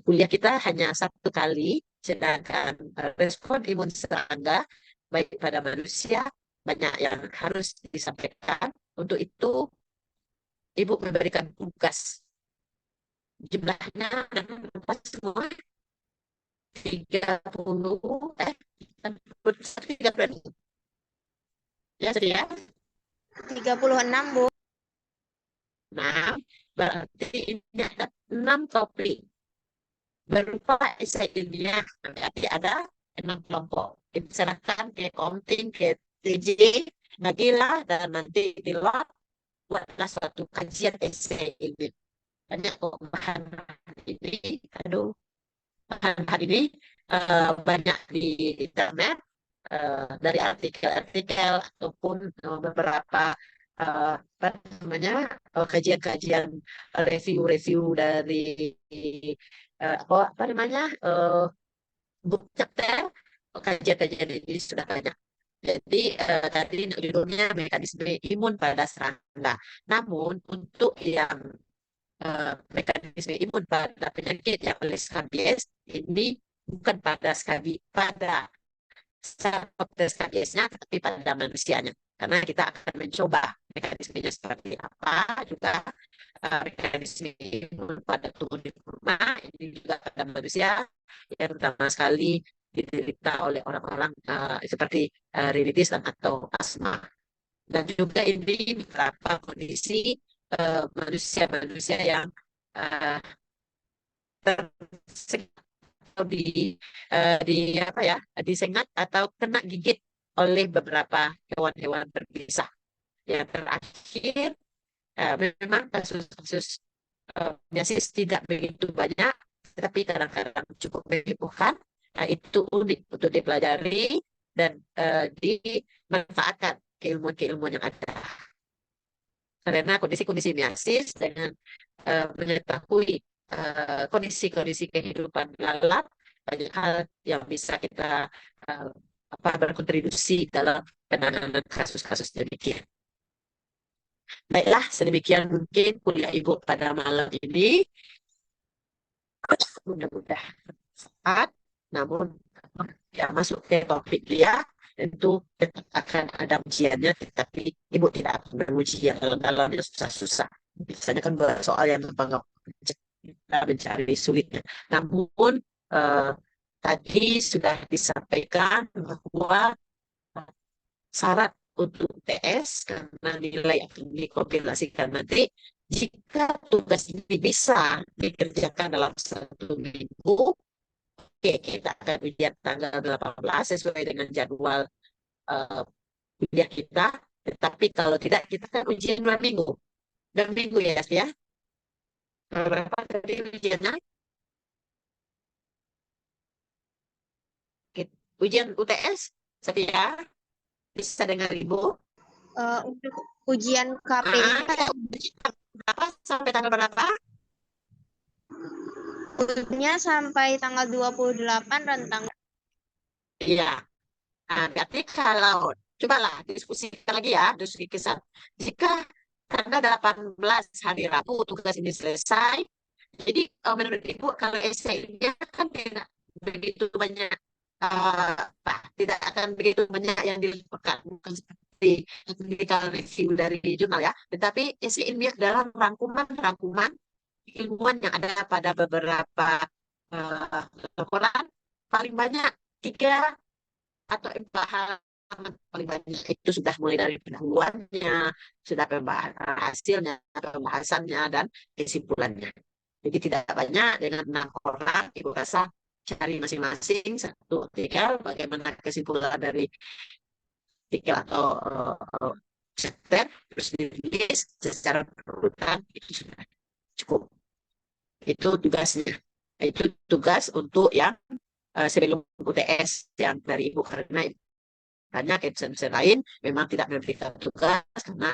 kuliah kita hanya 1 kali, sedangkan respon imun serangga baik pada manusia banyak yang harus disampaikan. Untuk itu Ibu memberikan tugas, jumlahnya berapa semua? 30 30 ya, sedia 36, Bu. Nah, berarti ini ada 6 topik berupa esai ilmiah. Nanti ada 6 kelompok. Diserahkan ke Komting, ke TJ, bagilah, dan nanti di lot buatlah suatu kajian esai ilmiah. Banyak kok bahan-bahan ini, aduh, bahan-bahan ini banyak di internet, dari artikel-artikel ataupun beberapa apa namanya kajian-kajian, review-review dari apa namanya book chapter, kajian-kajian ini sudah banyak. Jadi tadi judulnya mekanisme imun pada serangga. Namun untuk yang mekanisme imun pada penyakit yang oleh skabies ini bukan pada skabiesnya, tapi pada manusianya. Karena kita akan mencoba mekanismenya seperti apa, juga mekanisme imun pada tubuh di rumah, ini juga pada manusia, yang terutama sekali diderita oleh orang-orang seperti rinitis atau asma. Dan juga ini beberapa kondisi manusia-manusia yang tersengat atau di apa ya, disengat atau kena gigit oleh beberapa hewan-hewan berbisa. Yang terakhir, memang kasus-kasus biasis tidak begitu banyak, tapi kadang-kadang cukup menghebohkan. Nah, itu unik untuk dipelajari dan dimanfaatkan keilmuan-keilmuan yang ada. Karena kondisi-kondisi miasis dengan mengetahui kondisi-kondisi kehidupan lalat, banyak hal yang bisa kita eh, berkontribusi dalam penanganan kasus-kasus demikian. Baiklah, sedemikian mungkin kuliah Ibu pada malam ini. Mudah-mudahan bermanfaat. Namun, ya masuk ke topik dia, tentu tetap akan ada ujiannya, tetapi Ibu tidak akan beruji yang dalam-dalam yang susah-susah. Biasanya kan soal yang gampang kita mencari sulitnya. Namun, eh, tadi sudah disampaikan bahwa syarat untuk TS karena nilai akan dikompilasikan nanti jika tugas ini bisa dikerjakan dalam 1 minggu, oke, kita akan ujian tanggal 18 sesuai dengan jadwal uh, kuliah kita. Tetapi kalau tidak, kita akan ujian 2 minggu. 2 minggu ya. Berapa tadi ujiannya? Ujian UTS, Satya, bisa dengar Ibu? Untuk ujian KPI Berapa sampai tanggal berapa? nya sampai tanggal 28 rentang. Iya. Nah, berarti kalau cobalah diskusikan lagi ya, diskusikan. Jika tanggal 18 hari Rabu tugas ini selesai, jadi menurut Ibu kalau esainya kan tidak begitu banyak tidak akan begitu banyak yang dilakukan, bukan seperti clinical review dari jurnal ya, tetapi esai ilmiah dalam rangkuman ilmuwan yang ada pada beberapa laporan paling banyak 3 atau 4 halaman paling banyak itu sudah mulai dari pendahuluannya, sudah hasilnya, pembahasannya dan kesimpulannya. Jadi tidak banyak dengan 6 orang, Ibu rasa cari masing-masing satu artikel, bagaimana kesimpulan dari artikel atau chapter, terus ditulis secara berurutan, itu sudah cukup. Itu tugasnya. Itu tugas untuk yang sebelum UTS yang dari Ibu, karena banyak dosen-dosen lain memang tidak memberikan tugas karena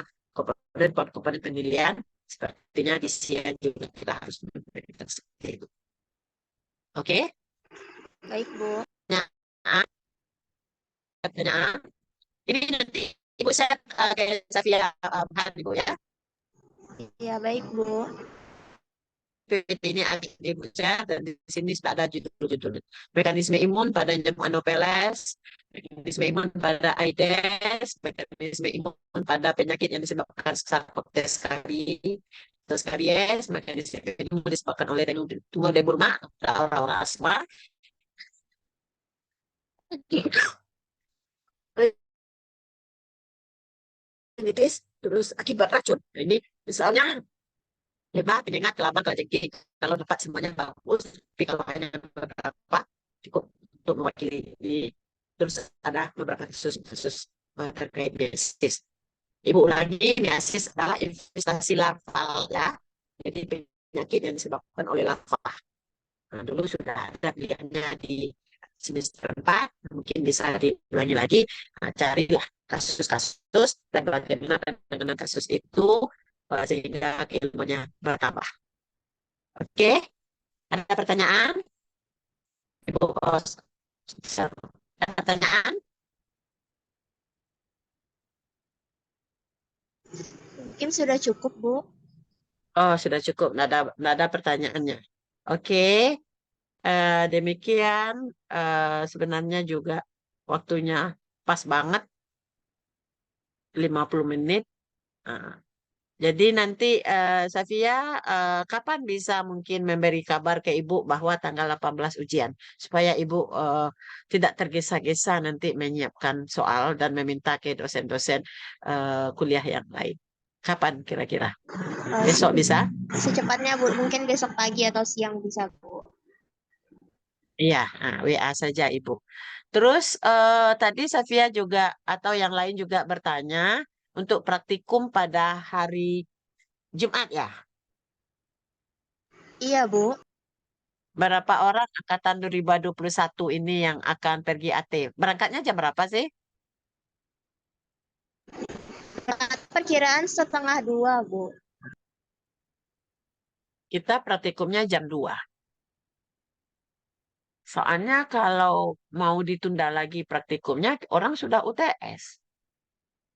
komponen penilaian sepertinya di sini juga kita harus memberikan seperti itu. Oke? Baik, Bu. Pertanyaan. Ini nanti Ibu share ke Safia bahan Ibu ya. Ya, baik, Bu. PPT ini Ibu share dan di sini sudah ada judul-judul. Mekanisme imun pada nyamuk Anopheles, mekanisme imun pada AIDS, mekanisme imun pada penyakit yang disebabkan Sarcoptes caries, mekanisme imun disebabkan oleh tumor de Burma, orang-orang asma. Terus akibat racun. Ini misalnya hebat, penyengat, kelabang, kelajengking. Kalau dapat semuanya bagus, tapi kalau hanya beberapa cukup untuk mewakili. Terus ada beberapa kasus terkait meiosis. Ibu ulangi, meiosis adalah investasi larval ya. Jadi penyakit yang disebabkan oleh larva. Nah, dulu sudah ada pilihannya di semester 4, mungkin bisa diulangi lagi. Nah, carilah kasus-kasus dan bagaimana penanganan kasus itu sehingga ilmunya bertambah. Oke, ada pertanyaan? Ibu, ada pertanyaan? Mungkin sudah cukup, Bu. Oh, sudah cukup. Nggak ada pertanyaannya. Oke, demikian sebenarnya juga waktunya pas banget, 50 menit. Nah, jadi nanti Safia kapan bisa mungkin memberi kabar ke Ibu bahwa tanggal 18 ujian supaya Ibu tidak tergesa-gesa nanti menyiapkan soal dan meminta ke dosen-dosen kuliah yang lain. Kapan kira-kira? Besok bisa? Secepatnya, Bu. Mungkin besok pagi atau siang bisa, Bu. Iya, WA saja Ibu. Terus tadi Safia juga atau yang lain juga bertanya untuk praktikum pada hari Jumat ya? Iya, Bu. Berapa orang angkatan 2021 ini yang akan pergi AT? Berangkatnya jam berapa sih? Perkiraan setengah dua, Bu. Kita praktikumnya jam 2. Soalnya kalau mau ditunda lagi praktikumnya, orang sudah UTS.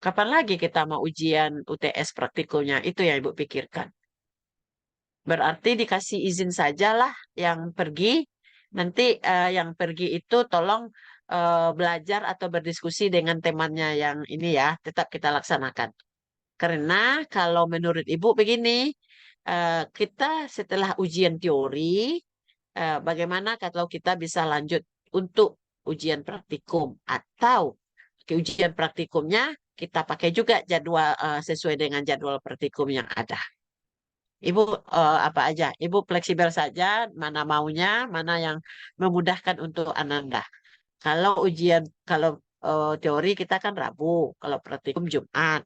Kapan lagi kita mau ujian UTS praktikumnya? Itu yang Ibu pikirkan. Berarti dikasih izin sajalah yang pergi. Nanti yang pergi itu tolong belajar atau berdiskusi dengan temannya yang ini ya, tetap kita laksanakan. Karena kalau menurut Ibu begini, kita setelah ujian teori, bagaimana kalau kita bisa lanjut untuk ujian praktikum atau ke ujian praktikumnya kita pakai juga jadwal sesuai dengan jadwal praktikum yang ada. Ibu apa aja? Ibu fleksibel saja, mana maunya, mana yang memudahkan untuk Ananda. Kalau ujian, kalau teori kita kan Rabu, kalau praktikum Jumat.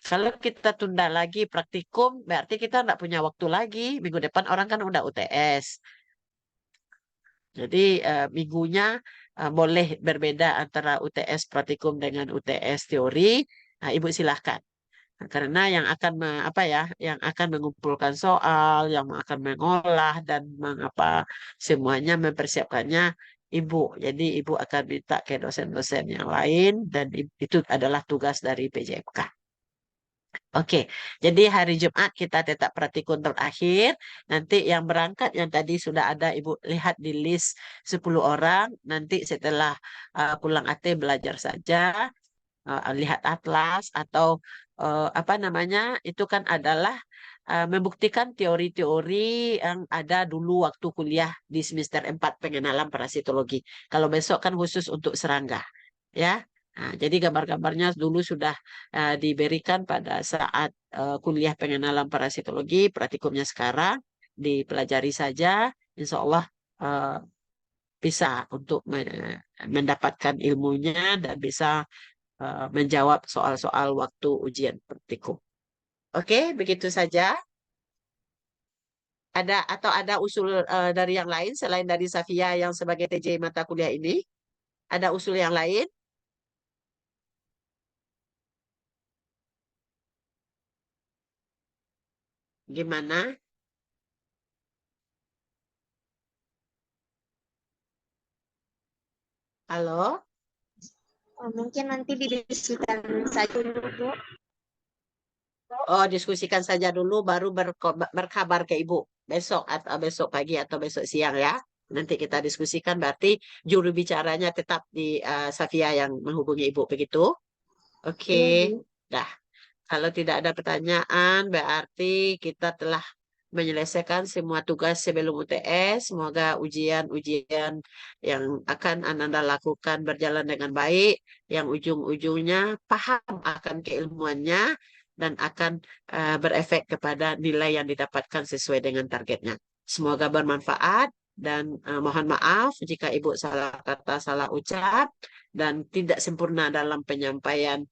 Kalau kita tunda lagi praktikum, berarti kita nggak punya waktu lagi. Minggu depan orang kan udah UTS. Jadi minggunya boleh berbeda antara UTS praktikum dengan UTS teori. Nah, Ibu silahkan. Nah, karena yang akan apa ya, yang akan mengumpulkan soal, yang akan mengolah dan mengapa semuanya mempersiapkannya Ibu. Jadi Ibu akan minta ke dosen-dosen yang lain dan itu adalah tugas dari PJMK. Oke, jadi hari Jumat kita tetap praktikum terakhir. Nanti yang berangkat yang tadi sudah ada Ibu lihat di list 10 orang. Nanti setelah pulang AT belajar saja, lihat atlas atau apa namanya, itu kan adalah membuktikan teori-teori yang ada dulu waktu kuliah di semester 4 pengenalan parasitologi. Kalau besok kan khusus untuk serangga, ya. Nah, jadi gambar-gambarnya dulu sudah diberikan pada saat kuliah pengenalan parasitologi, praktikumnya sekarang dipelajari saja, insya Allah eh, bisa untuk mendapatkan ilmunya dan bisa menjawab soal-soal waktu ujian praktikum. Oke, begitu saja. Ada atau ada usul dari yang lain selain dari Safia yang sebagai TJ mata kuliah ini? Ada usul yang lain? Gimana? Halo? Mungkin nanti didiskusikan saja dulu, Bu. Oh, diskusikan saja dulu baru berkabar ke Ibu besok atau besok pagi atau besok siang ya. Nanti kita diskusikan berarti juru bicaranya tetap di Safia yang menghubungi Ibu begitu. Oke. Iya, Bu. Dah. Kalau tidak ada pertanyaan, berarti kita telah menyelesaikan semua tugas sebelum UTS. Semoga ujian-ujian yang akan Ananda lakukan berjalan dengan baik, yang ujung-ujungnya paham akan keilmuannya dan akan berefek kepada nilai yang didapatkan sesuai dengan targetnya. Semoga bermanfaat dan mohon maaf jika Ibu salah kata, salah ucap dan tidak sempurna dalam penyampaian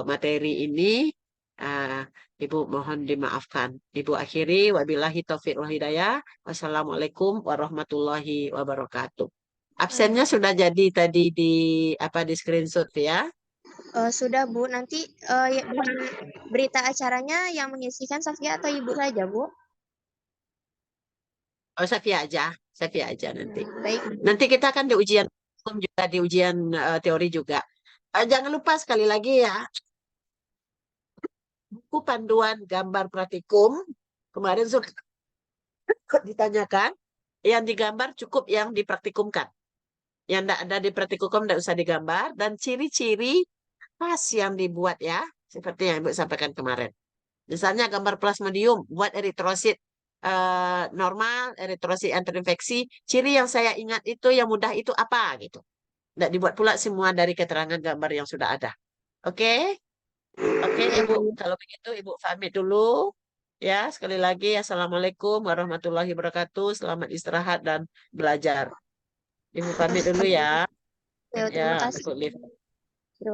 materi ini. Ah, Ibu mohon dimaafkan. Ibu akhiri, wabillahi taufiq wal hidayah. Wassalamualaikum warahmatullahi wabarakatuh. Absennya sudah jadi tadi di apa di screenshot ya. Sudah, Bu. Nanti ya, berita acaranya yang mengisikan Safia atau Ibu saja, Bu? Oh, Safia aja nanti. Baik. Nanti kita kan di ujian hukum juga di ujian teori juga. Jangan lupa sekali lagi ya, buku panduan gambar praktikum kemarin sudah ditanyakan, yang digambar cukup yang dipraktikumkan. Yang tidak ada di praktikum tidak usah digambar dan ciri-ciri khas yang dibuat ya, seperti yang Ibu sampaikan kemarin. Misalnya gambar plasmodium buat eritrosit normal, eritrosit yang terinfeksi. Ciri yang saya ingat itu yang mudah itu apa gitu. Tidak dibuat pula semua dari keterangan gambar yang sudah ada. Oke? Oke, Ibu. Kalau begitu Ibu pamit dulu. Ya, sekali lagi Assalamualaikum warahmatullahi wabarakatuh. Selamat istirahat dan belajar. Ibu pamit dulu ya. Ya, Ya, terima kasih. takut lift.